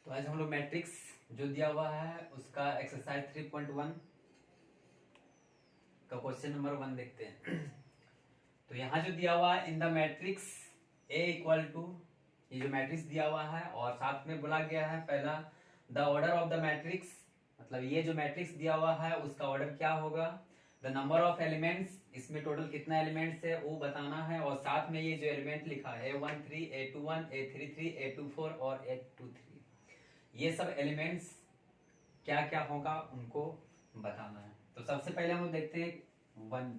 तो आज हम लोग मैट्रिक्स जो दिया हुआ है उसका एक्सरसाइज 3.1 का क्वेश्चन नंबर 1 देखते हैं। तो यहाँ जो दिया हुआ है in the matrix A equal to, ये जो मैट्रिक्स दिया हुआ है और साथ में बोला गया है पहला the order of the matrix, मतलब ये जो मैट्रिक्स दिया हुआ है उसका ऑर्डर क्या होगा, द नंबर ऑफ एलिमेंट्स, इसमें टोटल कितना एलिमेंट्स है वो बताना है, और साथ में ये जो एलिमेंट लिखा है A13, A21, A33, A24 और A23, ये सब एलिमेंट्स क्या क्या होगा उनको बताना है। तो सबसे पहले हम लोग देखते हैं 1।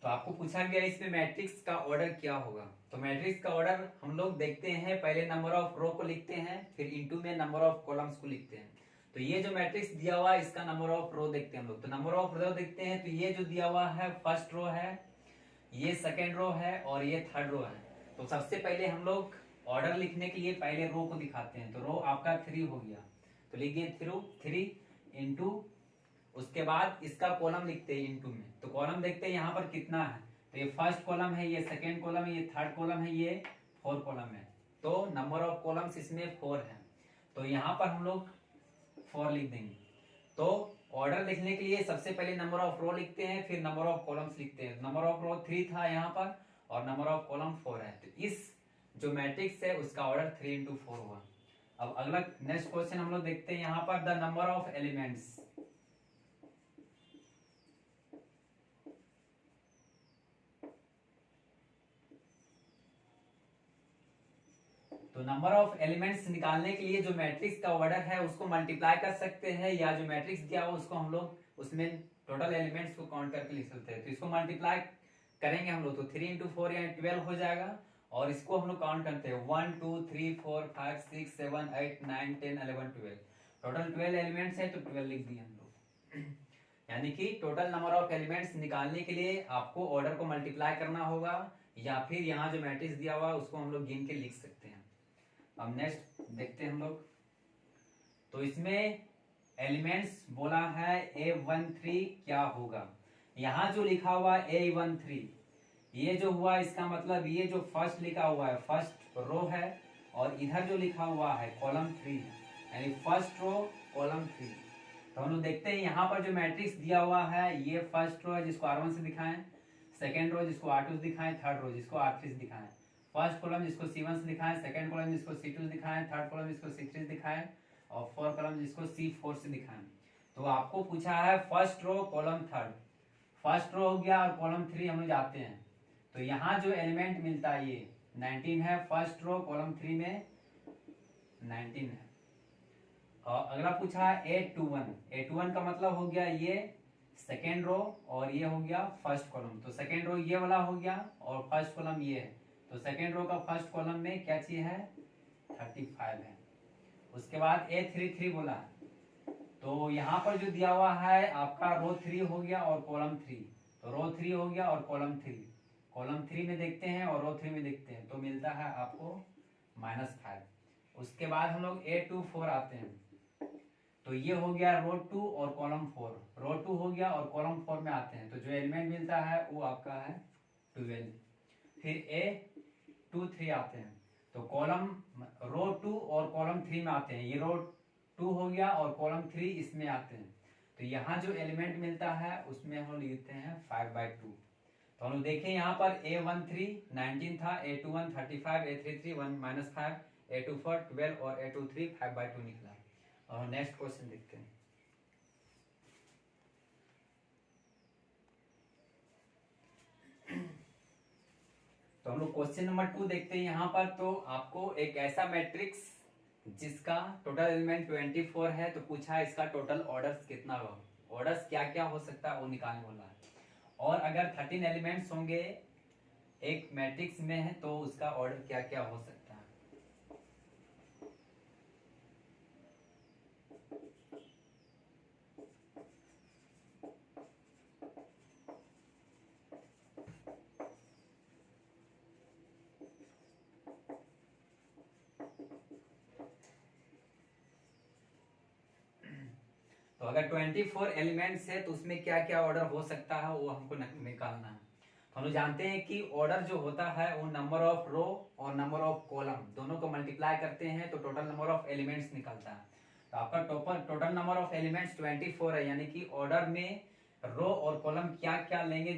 तो आपको पूछा गया इसमें मैट्रिक्स का ऑर्डर क्या होगा। तो मैट्रिक्स का ऑर्डर हम लोग देखते हैं, पहले नंबर ऑफ रो को लिखते हैं, फिर इनटू में नंबर ऑफ कॉलम्स को लिखते हैं। तो ये जो मैट्रिक्स दिया हुआ है इसका नंबर ऑफ रो देखते हैं हम लोग। तो नंबर ऑफ रो देखते हैं, तो ये जो दिया हुआ है फर्स्ट रो है, ये सेकेंड रो है और ये थर्ड रो है। तो सबसे पहले हम लोग ऑर्डर लिखने के लिए पहले रो को दिखाते हैं। तो रो आपका 3 हो गया, तो लिखिए 3 इंटू, उसके बाद इसका कॉलम लिखते हैं इनटू में। तो कॉलम देखते हैं यहाँ पर कितना है। तो ये फर्स्ट कॉलम है, ये सेकेंड कॉलम है, ये थर्ड कॉलम है, ये फोर्थ कॉलम है। तो नंबर ऑफ कॉलम्स इसमें 4 है। तो यहाँ पर हम लोग 4 लिख देंगे। तो ऑर्डर लिखने के लिए सबसे पहले नंबर ऑफ रो लिखते हैं, फिर नंबर ऑफ कॉलम्स लिखते हैं। नंबर ऑफ रो 3 था यहाँ पर और नंबर ऑफ कॉलम 4 है। तो इस जो मैट्रिक्स है उसका ऑर्डर 3 इंटू 4 हुआ। अब अगला नेक्स्ट क्वेश्चन हम लोग देखते हैं यहाँ पर द नंबर ऑफ एलिमेंट्स। तो नंबर ऑफ एलिमेंट्स निकालने के लिए जो मैट्रिक्स का ऑर्डर है उसको मल्टीप्लाई कर सकते हैं, या जो मैट्रिक्स दिया हुआ उसको हम लोग उसमें टोटल एलिमेंट्स को काउंट करके लिख सकते हैं। तो इसको मल्टीप्लाई करेंगे हम लोग, तो 3 इंटू 4 या 12 हो जाएगा। और इसको हम लोग काउंट करते हैं 1 2 3 4 5 6 7 8 9 10 11 12, टोटल 12 एलिमेंट्स है तो 12 लिख दिए हम लोग। यानी कि टोटल नंबर ऑफ एलिमेंट्स निकालने के लिए आपको ऑर्डर को मल्टीप्लाई करना होगा, या फिर यहाँ जो मैट्रिक्स दिया हुआ है उसको हम लोग गिन के लिख सकते हैं। अब नेक्स्ट देखते हैं हम लोग। तो इसमें एलिमेंट्स बोला है A13 क्या होगा। यहाँ जो लिखा हुआ A13, ये जो हुआ इसका मतलब ये जो फर्स्ट लिखा हुआ है फर्स्ट रो है, और इधर जो लिखा हुआ है कॉलम 3, यानी फर्स्ट रो कॉलम 3। तो हम लोग देखते हैं यहाँ पर जो मैट्रिक्स दिया हुआ है ये फर्स्ट रो है जिसको R1 से दिखाएं, सेकेंड रो जिसको R2 से दिखाएं, थर्ड रो जिसको R3 से दिखाएं, फर्स्ट कॉलम जिसको C1 से दिखाएं, सेकंड कॉलम जिसको C2 से दिखाएं, थर्ड कॉलम जिसको C3 से दिखाएं, और फोर्थ कॉलम जिसको C4 से दिखाएं। तो आपको पूछा है first row column third, first row हो गया और कॉलम 3 हम लोग जाते हैं। तो यहाँ जो एलिमेंट मिलता है ये 19 है, फर्स्ट रो कॉलम 3 में 19 है। और अगला पूछा है A21 का मतलब हो गया ये सेकेंड रो और ये हो गया फर्स्ट कॉलम। तो सेकेंड रो ये वाला हो गया और फर्स्ट कॉलम ये है। तो सेकेंड रो का फर्स्ट कॉलम में क्या चीज है 35 है। उसके बाद A33 बोला है, तो यहाँ पर जो दिया हुआ है आपका रो 3 हो गया और कॉलम 3। तो रो 3 हो गया और कॉलम 3, कॉलम 3 में देखते हैं और रो 3 में देखते हैं, तो मिलता है आपको -5। उसके बाद हम लोग A24 आते हैं। तो ये हो गया रो 2 और कॉलम 4, रो 2 हो गया और कॉलम 4 में आते हैं, तो जो एलिमेंट मिलता है वो आपका है 12। फिर A23 आते हैं, तो कॉलम रो 2 और कॉलम 3 में आते हैं, ये रो 2 हो गया और कॉलम 3 इसमें आते हैं। तो यहाँ जो एलिमेंट मिलता है उसमें हम लिखते हैं 5/2। तो हम लोग देखें यहाँ पर A13 19 था, A21 35, A33 -5, A24 12 और A23 5/2 निकला। और नेक्स्ट क्वेश्चन देखते हैं। तो हम लोग क्वेश्चन नंबर 2 देखते हैं यहाँ पर। तो आपको एक ऐसा मैट्रिक्स जिसका टोटल एलिमेंट 24 है, तो पूछा है इसका टोटल ऑर्डर्स कितना होगा, ऑर्डर्स क्या क्या हो सकता है वो निकालने वाला है। और अगर 13 एलिमेंट्स होंगे एक मैट्रिक्स में है तो उसका ऑर्डर क्या क्या हो सकता है। तो अगर 24 एलिमेंट्स है तो उसमें क्या क्या ऑर्डर हो सकता है वो हमको निकालना है। तो हम लोग जानते हैं कि ऑर्डर जो होता है वो नंबर ऑफ रो और नंबर ऑफ कॉलम दोनों को मल्टीप्लाई करते हैं तो टोटल नंबर ऑफ एलिमेंट्स निकलता है। तो आपका टोटल नंबर ऑफ एलिमेंट्स 24 है, यानी कि ऑर्डर में रो और कॉलम क्या क्या लेंगे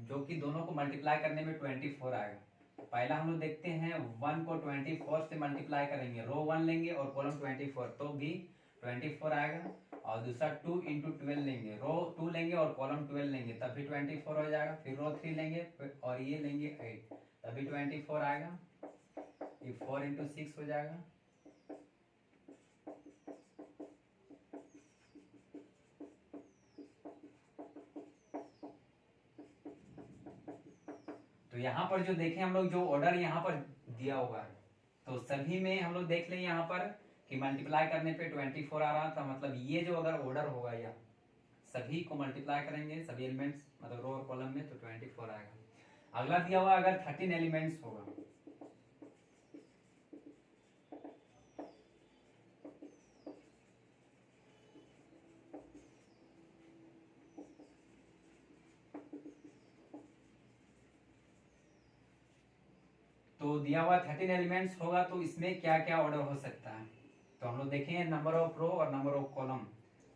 जो कि दोनों को मल्टीप्लाई करने में 24 आएगा। तो पहला हम लोग देखते हैं 1 को 24 से मल्टीप्लाई करेंगे, रो 1 लेंगे और कॉलम 24 तो भी 24 आएगा। और दूसरा 2 इंटू 12 लेंगे, रो 2 लेंगे और कॉलम 12 लेंगे तब भी 24 हो जाएगा। फिर रो 3 लेंगे और ये लेंगे 8 तभी 24 आएगा। ये 4 इंटू 6 हो जाएगा। तो यहाँ पर जो देखें हम लोग जो ऑर्डर यहाँ पर दिया हुआ है तो सभी में हम लोग देख लें यहाँ पर कि मल्टीप्लाई करने पे 24 आ रहा था, मतलब ये जो अगर ऑर्डर होगा या सभी को मल्टीप्लाई करेंगे सभी एलिमेंट्स मतलब रो और कॉलम में तो 24 आएगा। अगला दिया हुआ अगर 13 एलिमेंट्स होगा तो दिया हुआ 13 एलिमेंट्स होगा तो इसमें क्या क्या ऑर्डर हो सकता है। तो हम लोग देखेंगे नंबर ऑफ रो और नंबर ऑफ कॉलम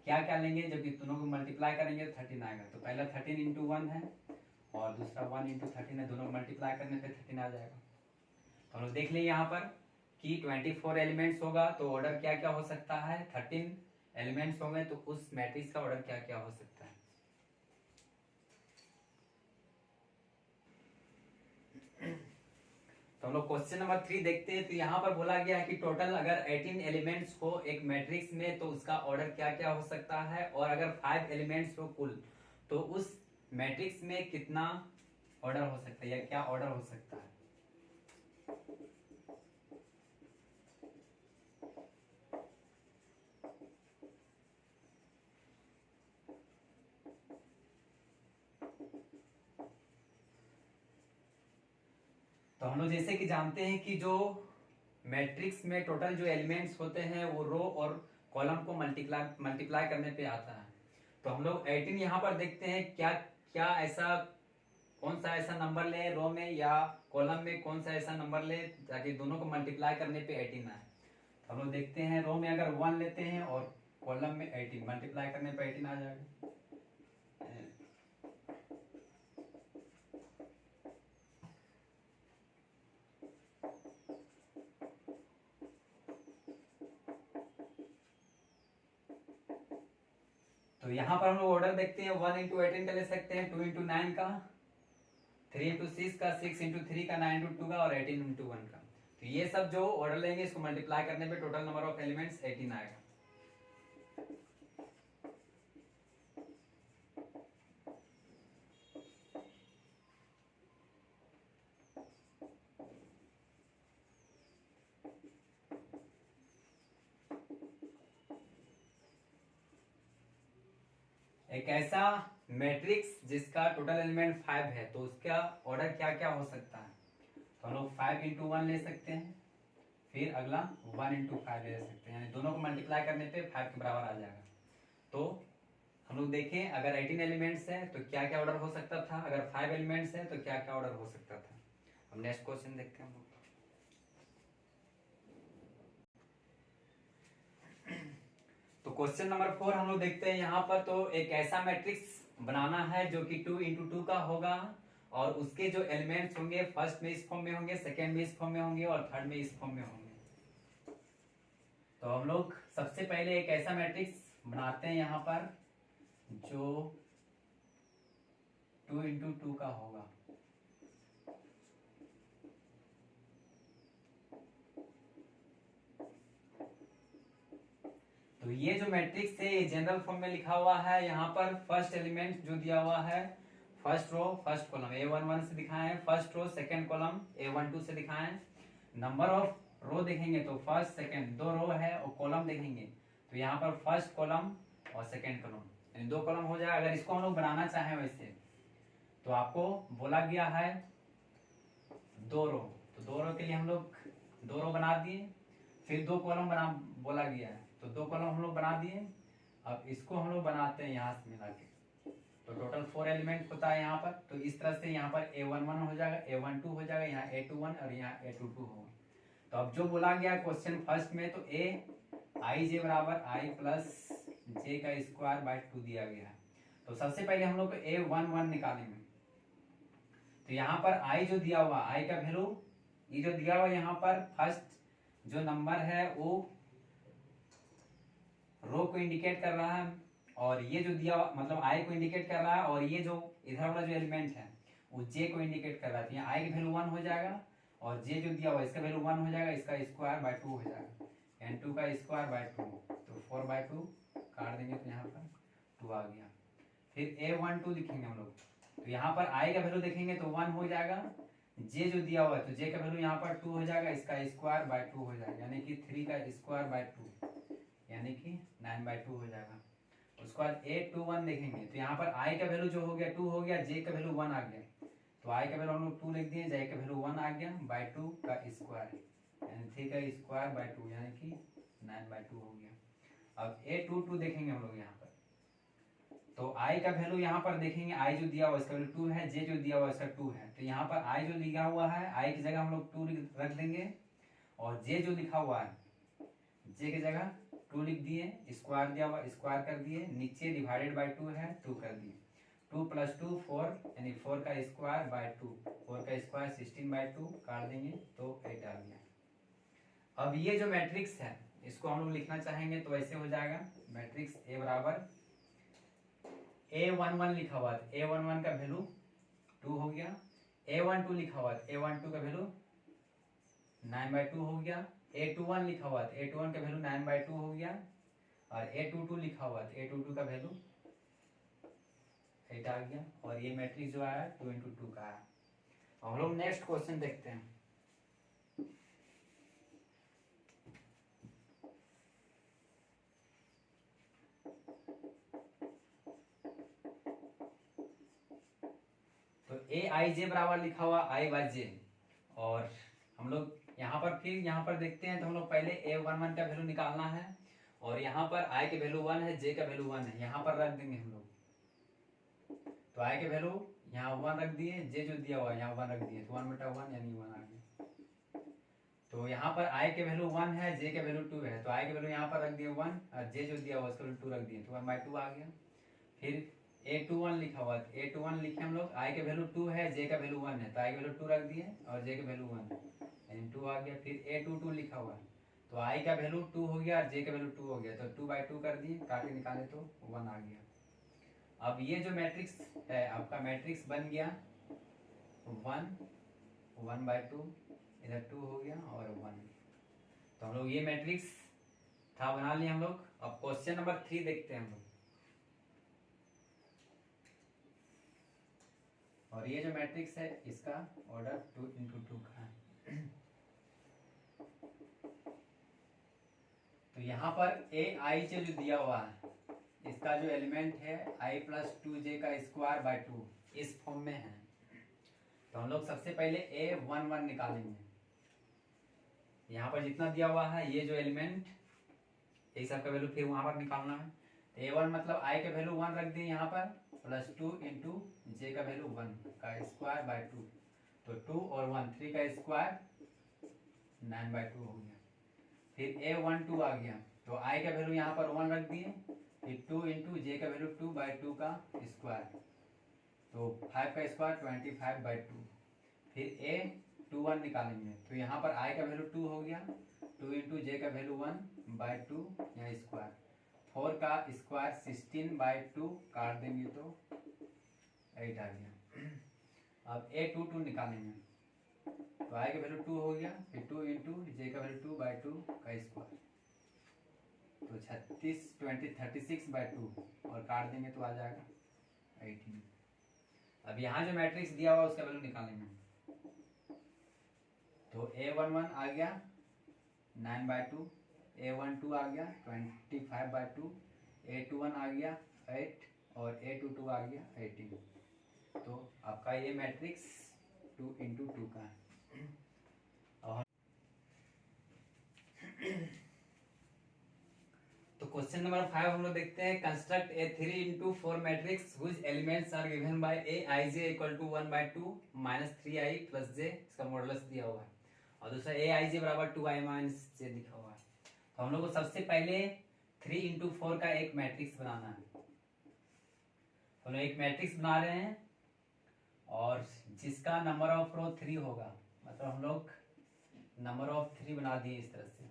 क्या क्या लेंगे, जब दोनों को मल्टीप्लाई करेंगे तो 13 आएगा। तो पहला 13 इंटू 1 है और दूसरा 1 इंटू 13 है, दोनों को मल्टीप्लाई करने पे 13 आ जाएगा। तो हम लोग देख लें यहाँ पर कि 24 एलिमेंट्स होगा तो ऑर्डर क्या क्या हो सकता है, 13 एलिमेंट्स होंगे तो उस मैट्रिक्स का ऑर्डर क्या क्या हो सकता है। तो हम लोग क्वेश्चन नंबर 3 देखते हैं। तो यहाँ पर बोला गया है कि टोटल अगर 18 एलिमेंट्स हो एक मैट्रिक्स में तो उसका ऑर्डर क्या क्या हो सकता है, और अगर 5 एलिमेंट्स हो कुल तो उस मैट्रिक्स में कितना ऑर्डर हो सकता है या क्या ऑर्डर हो सकता है। तो हम लोग जैसे कि जानते हैं कि जो मैट्रिक्स में टोटल जो एलिमेंट्स होते हैं वो रो और कॉलम को मल्टीप्लाई करने पे आता है। तो हम लोग 18 यहाँ पर देखते हैं क्या क्या ऐसा कौन सा ऐसा नंबर ले रो में या कॉलम में, कौन सा ऐसा नंबर ले ताकि दोनों को मल्टीप्लाई करने पे 18 आए। तो हम लोग देखते हैं रो में अगर 1 लेते हैं और कॉलम में 18 मल्टीप्लाई करने पे 18 आ जाएगा। तो यहाँ पर हम लोग ऑर्डर देखते हैं 1 इंटू 18 का ले सकते हैं, 2 इंटू 9 का, 3 इंटू 6 का, 6 इंटू 3 का, 9 इंटू 2 का और 18 इंटू 1 का। तो ये सब जो ऑर्डर लेंगे इसको मल्टीप्लाई करने पे टोटल नंबर ऑफ एलिमेंट्स 18 आएगा। एक ऐसा मैट्रिक्स जिसका टोटल एलिमेंट 5 है तो उसका ऑर्डर क्या क्या हो सकता है। तो हम लोग 5 इंटू 1 ले सकते हैं, फिर अगला 1 इंटू 5 ले सकते हैं, यानी दोनों को मल्टीप्लाई करने पे 5 के बराबर आ जाएगा। तो हम लोग देखें अगर 18 एलिमेंट्स है तो क्या क्या ऑर्डर हो सकता था, अगर 5 एलिमेंट्स है तो क्या क्या ऑर्डर हो सकता था। हम नेक्स्ट क्वेश्चन देखते हैं हम लोग। तो क्वेश्चन नंबर 4 हम लोग देखते हैं यहाँ पर। तो एक ऐसा मैट्रिक्स बनाना है जो कि 2 इंटू 2 का होगा और उसके जो एलिमेंट्स होंगे फर्स्ट में इस फॉर्म में होंगे, सेकेंड में इस फॉर्म में होंगे और थर्ड में इस फॉर्म में होंगे। तो हम लोग सबसे पहले एक ऐसा मैट्रिक्स बनाते हैं यहाँ पर जो 2 इंटू 2 का होगा। तो ये जो मैट्रिक्स है ये जनरल फॉर्म में लिखा हुआ है। यहाँ पर फर्स्ट एलिमेंट जो दिया हुआ है first row first column A11 से दिखाए हैं, first row second column A12 से दिखाए हैं। नंबर ऑफ रो देखेंगे तो फर्स्ट सेकंड 2 रो है और कॉलम देखेंगे तो यहाँ पर फर्स्ट कॉलम और सेकंड कॉलम यानी 2 कॉलम हो जाए। अगर इसको हम लोग बनाना चाहें वैसे तो आपको बोला गया है 2 रो, तो 2 रो के लिए हम लोग 2 रो बना दिए, फिर 2 कॉलम बना बोला गया है तो 2 कॉलम हम लोग बना दिए अब इसको हम लोग बनाते हैं यहाँ से मिला के, तो टोटल 4 एलिमेंट होता है यहाँ पर। तो इस तरह से यहाँ पर A11 हो जाएगा, A12 हो जाएगा, यहाँ A21 और यहाँ A22 होगा। तो अब जो बोला गया क्वेश्चन फर्स्ट में, तो Aij बराबर I प्लस j का स्क्वायर बाय 2 दिया गया है। तो सबसे पहले हम लोग को A11 निकालेंगे। तो यहाँ पर I जो दिया हुआ, I का वैल्यू, ये जो दिया हुआ यहाँ पर फर्स्ट जो नंबर है वो रो को इंडिकेट कर रहा है, और ये जो दिया हुआ मतलब I को इंडिकेट कर रहा है, और ये जो इधर वाला जो एलिमेंट है वो J को इंडिकेट कर रहा है। तो यहाँ I की वैल्यू 1 हो जाएगा, और J जो दिया हुआ इसका वैल्यू 1 हो जाएगा, इसका स्क्वायर बाय 2 हो जाएगा, N2 का स्क्वायर बाय 2, तो 4/2 काट देंगे तो यहाँ पर 2 आ गया। फिर A12 लिखेंगे हम लोग। तो यहाँ पर I का वैल्यू देखेंगे तो 1 हो जाएगा, J जो दिया हुआ है तो J का वैल्यू यहाँ पर 2 हो जाएगा, इसका स्क्वायर बाय 2 हो जाएगा, यानी कि 3 का स्क्वायर बाय 2, यानी कि 9/2 हो जाएगा। उसके बाद A21 देखेंगे, तो यहाँ पर I का वैल्यू जो हो गया 2 हो गया, J का वैल्यू 1 आ गया, तो I का वैल्यू हम लोग 2 लिख दिए, J का वैल्यू 1 आ गया, बाय 2 का स्क्वायर, यानी 3 का स्क्वायर बाय 2, यानी कि 9/2 हो गया। अब A22 देखेंगे हम लोग यहाँ पर, तो I का वैल्यू यहाँ पर देखेंगे, I जो दिया हुआ इसका वैल्यू 2 है, J जो दिया हुआ इसका 2 है, तो यहाँ पर I जो लिखा हुआ है I की जगह हम लोग 2 रख देंगे, और J जो लिखा हुआ है J की जगह 2 लिख दिए, स्क्वायर दिया हुआ स्क्वायर कर दिए, नीचे डिवाइडेड बाय 2 है 2 कर दिए, 2 + 2 4, यानी 4 का स्क्वायर बाय 2, 4 का स्क्वायर 16/2 काट देंगे तो 8 आ गया। अब ये जो मैट्रिक्स है इसको हम लोग लिखना चाहेंगे तो ऐसे हो जाएगा, मैट्रिक्स A बराबर A11 लिखा हुआ था, A11 का वैल्यू 2 हो गया, A12 लिखा हुआ था, A12 का वैल्यू 9/2 हो गया, A21 लिखा हुआ था, A21 का वैल्यू 9/2 हो गया, और A22 लिखा हुआ था, A22 का वैल्यू 8 आ गया, और ये मैट्रिक्स जो आया 2 × 2 का है। हम लोग नेक्स्ट क्वेश्चन देखते हैं। तो Aij बराबर लिखा हुआ I/J, और हम लोग यहाँ पर फिर यहाँ पर देखते हैं, तो हम लोग पहले A11 का वैल्यू निकालना है, और यहाँ पर I के वैल्यू 1 है, J का वैल्यू 1 है, यहाँ पर रख देंगे हम लोग। तो I के वैल्यू यहाँ 1 रख दिए, J जो दिया हुआ है यहाँ 1 रख दिए, तो 1/1 यानी 1 आ गया। तो यहाँ पर I के वैल्यू 1 है, J के वैल्यू 2 है, तो I के वैल्यू यहाँ पर रख दिए 1, और J जो दिया हुआ उसका वैल्यू 2 रख दिए, तो 1/2 आ गया। फिर A21 लिखा हुआ है, A21 लिखे हम लोग, I के वैल्यू 2 है, J का वैल्यू 1 है, तो I के वैल्यू 2 रख दिए, और J का वैल्यू 1 यानी 2 आ गया। फिर A22 लिखा हुआ है, तो I का वैल्यू 2 हो गया और J का वैल्यू 2 हो गया, तो 2/2 कर दिए, काटे निकाले तो 1 आ गया। अब ये जो मैट्रिक्स है आपका मैट्रिक्स बन गया 1, 1/2, इधर 2 हो गया और 1। तो हम लोग ये मैट्रिक्स था बना लिए हम लोग। अब क्वेश्चन नंबर 3 देखते हैं हम लोग, और ये जो मैट्रिक्स है इसका ऑर्डर 2 × 2 का है। तो यहाँ पर Aij जो दिया हुआ है इसका जो एलिमेंट है I + 2j का स्क्वायर बाय 2 इस फॉर्म में है। तो हम लोग सबसे पहले A11 निकालेंगे, यहाँ पर जितना दिया हुआ है ये जो एलिमेंट यही सब का वैल्यू फिर वहां पर निकालना है। A1 मतलब I का वैल्यू 1 रख दिए यहाँ पर, +2 × J का वैल्यू 1 का स्क्वायर बाय 2, तो 2 और 1 3 का स्क्वायर 9/2 हो गया। फिर A12 आ गया, तो I का वैल्यू यहाँ पर 1 रख दिए, फिर 2 × J का वैल्यू 2/2 का स्क्वायर, तो 5 का स्क्वायर 25/2। फिर A21 निकालेंगे, तो यहाँ पर I का वैल्यू 2 हो गया, 2 × J का वैल्यू 1/2 यहाँ स्क्वायर, 4 का स्क्वायर 16/2 काट देंगे तो 8 आ गया। अब A22 निकालेंगे, तो I का वैल्यू 2 हो गया, फिर 2 × J का वैल्यू 2/2 का स्क्वायर, तो 36/2 और काट देंगे तो आ जाएगा 18। अब यहाँ जो मैट्रिक्स दिया हुआ उसका वैल्यू निकालेंगे, तो A11 आ गया 9/2, A12 आ गया 25/2, A21 आ गया 8 और A22 आ गया 18। तो आपका ये मैट्रिक्स 2 × 2 का है। तो क्वेश्चन क्वेश्चन नंबर 5 हम लोग देखते हैं, construct a 3x4 matrix whose elements are given by a i j equal to 1/2 minus 3i plus j, इसका मॉडुलस दिया हुआ है, और दूसरा ए आई जे बराबर 2i माइनस जे लिखा हुआ है। तो हम लोग को सबसे पहले 3x4 का एक मैट्रिक्स बनाना है। तो हम लोग एक मैट्रिक्स बना रहे हैं और जिसका नंबर ऑफ रो 3 होगा, मतलब हम लोग नंबर ऑफ 3 बना दिए इस तरह से।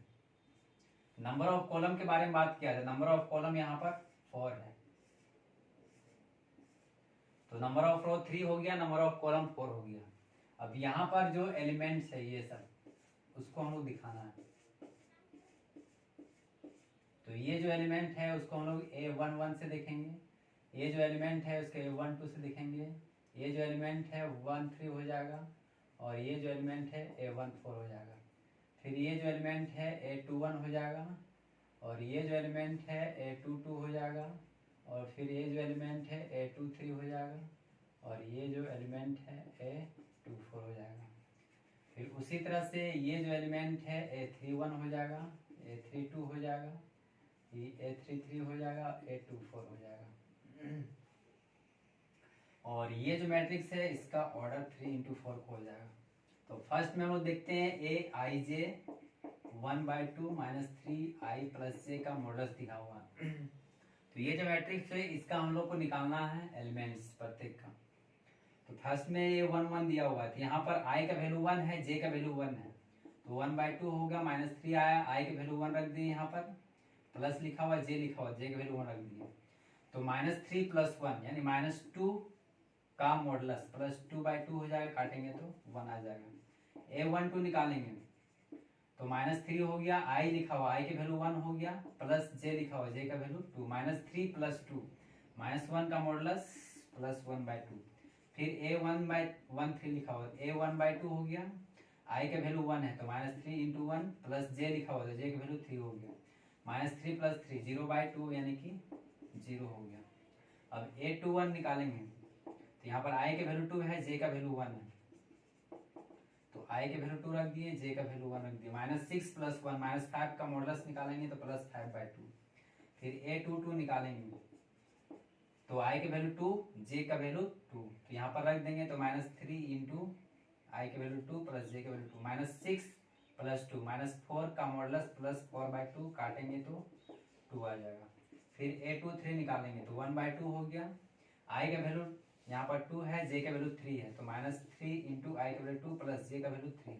नंबर ऑफ कॉलम के बारे में बात किया था, नंबर ऑफ कॉलम यहाँ पर 4 है, तो नंबर ऑफ रो 3 हो गया, नंबर ऑफ कॉलम 4 हो गया। अब यहाँ पर जो एलिमेंट्स है ये सब, उसको हम लोग दिखाना है। तो ये जो एलिमेंट है उसको हम लोग A11 से देखेंगे, ये जो एलिमेंट है उसके A12 से देखेंगे, ये जो एलिमेंट है 13 हो जाएगा, और ये जो एलिमेंट है A14 हो जाएगा। फिर ये जो एलिमेंट है A21 हो जाएगा, और ये जो एलिमेंट है A22 हो जाएगा, और फिर ये जो एलिमेंट है A23 हो जाएगा, और ये जो एलिमेंट है A24 हो जाएगा। फिर उसी तरह से ये जो एलिमेंट है A31 हो जाएगा, A32 हो जाएगा, ये A33 हो जाएगा, A24 हो जाएगा। और ये जो मैट्रिक्स है इसका ऑर्डर 3x4 हो जाएगा। तो फर्स्ट में हम लोग देखते हैं ए i J 1/2 minus 3i plus जे का मॉडुलस दिखा हुआ है। तो ये जो मैट्रिक्स है इसका हम लोग को निकालना है एलिमेंट्स प्रत्येक का। तो फर्स्ट में ये 1 1 दिया हुआ है, तो यहाँ पर i का वैल्यू 1 है, j का वैल्यू 1 है, तो 1/2 हो गया, माइनस 3 आया, i का वैल्यू 1 रख दिए यहाँ पर, प्लस लिखा हुआ, j लिखा हुआ, j का वैल्यू 1 रख दिए। तो -3 + 1 यानी -2 का मॉडुलस प्लस 2/2 हो जाएगा, काटेंगे तो 1 आ जाएगा। A12 निकालेंगे तो -3 हो गया, i लिखा हुआ, i के वैल्यू 1 हो गया, प्लस j लिखा हुआ, j का वैल्यू 2, -3 + 2 -1 का मॉडुलस प्लस 1/2। फिर A1/13 लिखा हुआ, A1/2 हो गया, i का वैल्यू 1 है, तो -3 × 1 प्लस j लिखा हुआ, तो j का वैल्यू 3 हो गया, -3 + 3 0/2 यानी कि 0 हो गया। अब A21 निकालेंगे तो यहाँ पर i के वैल्यू 2 है, j का वैल्यू 1 है, तो i के वैल्यू 2 रख दिए, j का वैल्यू 1 रख दिए, -6 + 1 -5 का मॉडुलस निकालेंगे तो +5/2। फिर A22 निकालेंगे तो i के वैल्यू 2, j का वैल्यू 2, तो यहाँ पर रख देंगे तो -3 × i के वैल्यू 2 प्लस j के वैल्यू 2, -6 + 2 -4 का मॉडुलस प्लस 4/2, काटेंगे तो 2 आ जाएगा। फिर A23 निकालेंगे तो 1/2 हो गया, i का वैल्यू यहाँ पर 2 है, j का वैल्यू 3 है, तो -3 × i का वैल्यू 2 प्लस j का वैल्यू 3,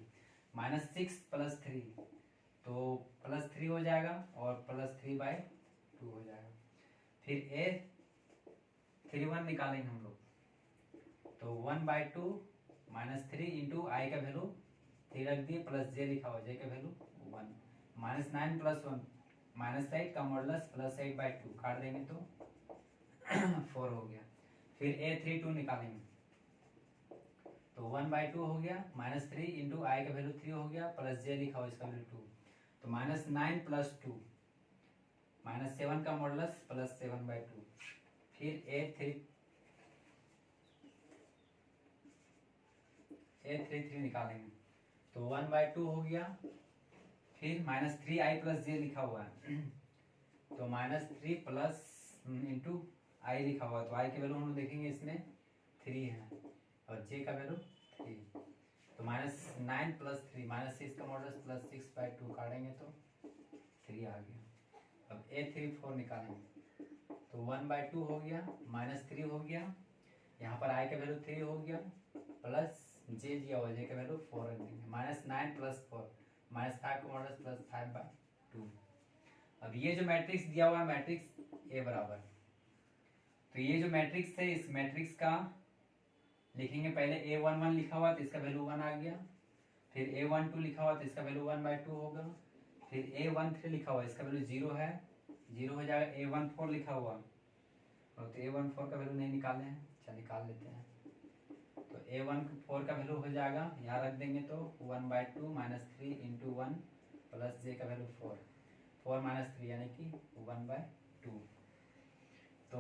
-6 + 3 तो +3 हो जाएगा, और +3/2 हो जाएगा। फिर A31 निकालेंगे हम लोग तो 1/2 -3 × i का वैल्यू 3 रख दिए, प्लस j लिखा हुआ, j का वैल्यू 1, -9 + 1 -8 का मॉडुलस प्लस 8/2, काट देंगे तो 4 हो गया। फिर A32 निकालेंगे तो 1/2 हो गया, -3 × i का वैल्यू 3 हो गया, प्लस j लिखा हुआ, इसका वैल्यू 2, तो -9 + 2 -7 का मॉडुलस प्लस 7/2। फिर A33 निकालेंगे तो 1/2 हो गया, फिर -3i + j लिखा हुआ है, तो -3 प्लस × i लिखा हुआ है, तो i के वैल्यू हम लोग देखेंगे इसमें 3 है, और j का वैल्यू 3, तो -9 + 3 -6 का मॉडुलस प्लस 6/2, काटेंगे तो 3 आ गया। अब A34 निकालेंगे तो 1/2 हो गया, -3 हो गया, यहाँ पर i का वैल्यू 3 हो गया, प्लस j दिया हुआ, j का वैल्यू 4 रख देंगे, -9 + 4 -5 का मॉडुलस प्लस 5/2। अब ये जो मैट्रिक्स दिया हुआ है मैट्रिक्स A बराबर, तो ये जो मैट्रिक्स है इस मैट्रिक्स का लिखेंगे, पहले A11 लिखा हुआ तो इसका वैल्यू 1 आ गया, फिर A12 लिखा हुआ तो इसका वैल्यू 1/2 होगा, फिर A13 लिखा हुआ इसका वैल्यू 0 है, 0 हो जाएगा। A14 लिखा हुआ और तो A14 का वैल्यू नहीं निकाले हैं, अच्छा निकाल लेते हैं, तो A14 का वैल्यू हो जाएगा, यहाँ रख देंगे तो 1/2 -3 × 1 प्लस j का वैल्यू 4 -3 यानी कि 1/2, तो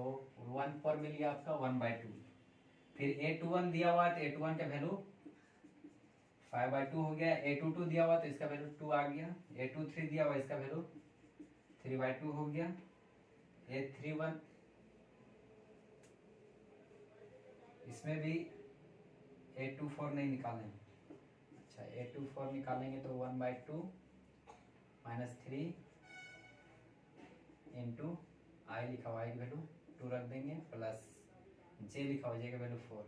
1/4 मिल गया आपका 1/2। फिर A21 दिया हुआ है तो A21 का वैल्यू 5/2 हो गया, A22 दिया हुआ तो इसका वैल्यू 2 आ गया, A23 दिया हुआ इसका वैल्यू 3/2 हो गया, A31, इसमें भी A24 नहीं निकालें। अच्छा, A24 निकालेंगे तो 1/2 -3 इंटू आई लिखा हुआ, आई की वैल्यू 2 रख देंगे, प्लस जे लिखा हुआ, जे का वैल्यू 4,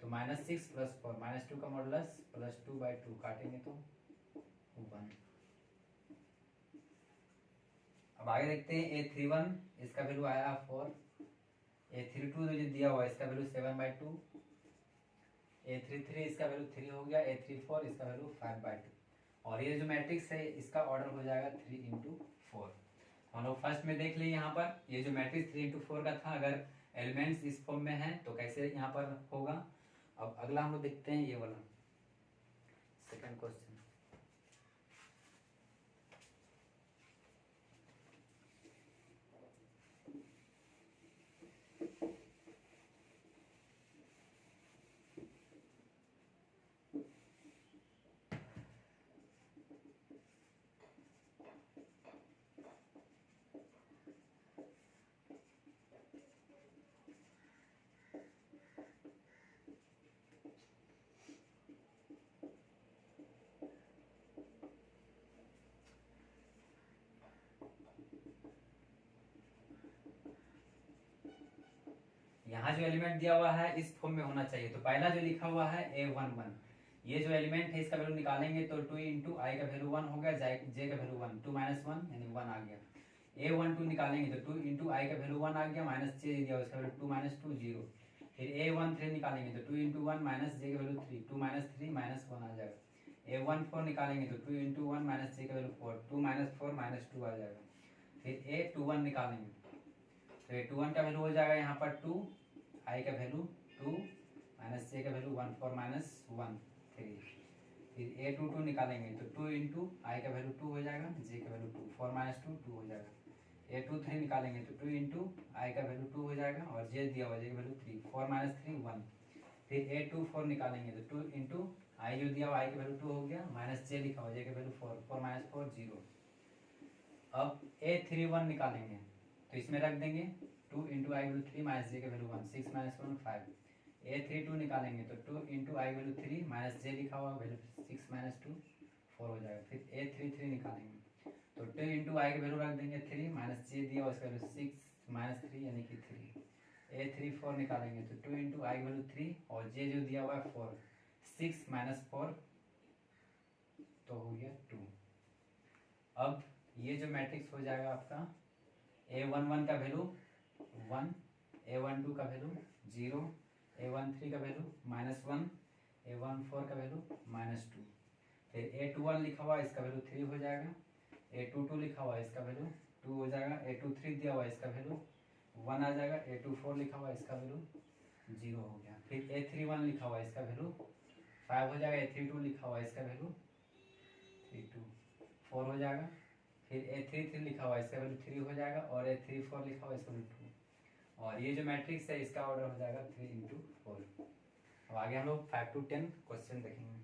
तो -6 + 4 -2 का मॉडुलस प्लस 2/2 काटेंगे तो 1। अब आगे देखते हैं A31, इसका वैल्यू आया 4, A32 जो दिया हुआ है इसका वैल्यू 7/2, A33 इसका वैल्यू 3 हो गया, A34 इसका वैल्यू 5/2, और ये जो मैट्रिक्स है इसका ऑर्डर हो जाएगा 3/4। हम लोग फर्स्ट में देख लिए यहाँ पर ये जो मैट्रिक्स 3/4 का था, अगर एलिमेंट्स इस फॉर्म में है तो कैसे यहाँ पर होगा। अब अगला हम लोग देखते हैं ये वाला सेकंड क्वेश्चन। यहाँ जो एलिमेंट दिया हुआ है इस फॉर्म में होना चाहिए, तो पहला जो लिखा हुआ है A11, ये जो एलिमेंट है इसका वैल्यू निकालेंगे तो 2 इंटू आई का वैल्यू 1 हो गया, जे का वैल्यू 1, 2 - 1 यानी 1 आ गया। A12 निकालेंगे तो 2 इंटू आई का वैल्यू 1 आ गया, माइनस जे दिया उसका वैल्यू 2 - 2 0। फिर A13 निकालेंगे तो 2 इंटू 1 माइनस जे का वैल्यू 3, 2 - 3 -1 आ जाएगा। A14 निकालेंगे तो 2 इंटू 1 माइनस जे का वैल्यू 4, 2 - 4 -2 आ जाएगा। फिर A21 निकालेंगे तो A21 का वैल्यू हो जाएगा यहाँ पर 2, आई का वैल्यू 2 माइनस जे का वैल्यू 1, 4 - 1 3। फिर A22 निकालेंगे तो 2 इंटू आई का वैल्यू 2 हो जाएगा, जे का वैल्यू 2, 4 - 2 2 हो जाएगा। A23 निकालेंगे तो 2 इंटू आई का वैल्यू 2 हो जाएगा, और जे दिया हुआ, जे का वैल्यू 3, 4 - 3 1। फिर A24 निकालेंगे तो 2 इंटू आई जो दिया हुआ, आई का वैल्यू 2 हो गया, माइनस जे लिखा हुआ, जे का वैल्यू 4, 4 - 4 0। अब A31 निकालेंगे तो इसमें रख देंगे 2 इंटू आई वैल्यू 3 माइनस जे का वैल्यू 1, 6 - 1 5। A32 निकालेंगे तो 2 इंटू आई वैल्यू 3 माइनस जे लिखा हुआ, वैल्यू 6 - 2 4 हो जाएगा। फिर A33 निकालेंगे तो 2 इंटू आई का वैल्यू रख देंगे 3 माइनस जे दिया उसका वैल्यू 6 - 3 यानी कि 3। A34 निकालेंगे तो 2 इंटू आई वैल्यू 3 और जे जो दिया हुआ है 4, 6 - 4 तो हो गया 2। अब ये जो मैट्रिक्स हो जाएगा आपका A11 का वैल्यू 1, A12 का वैल्यू 0, A13 का वैल्यू -1, A14 का वैल्यू -2। फिर A21 लिखा हुआ इसका वैल्यू 3 हो जाएगा, A22 लिखा हुआ इसका वैल्यू 2 हो जाएगा, A23 दिया हुआ इसका वैल्यू 1 आ जाएगा, A24 लिखा हुआ इसका वैल्यू 0 हो गया। फिर A31 लिखा हुआ इसका वैल्यू 5 हो जाएगा, A32 लिखा हुआ इसका वैल्यू 4 हो जाएगा। फिर A33 लिखा हुआ इसका वैल्यू 3 हो जाएगा, और A34 लिखा हुआ इसका वैल्यू 2, और ये जो मैट्रिक्स है इसका ऑर्डर हो जाएगा 3/4। अब आगे हम लोग 5 to 10 क्वेश्चन देखेंगे।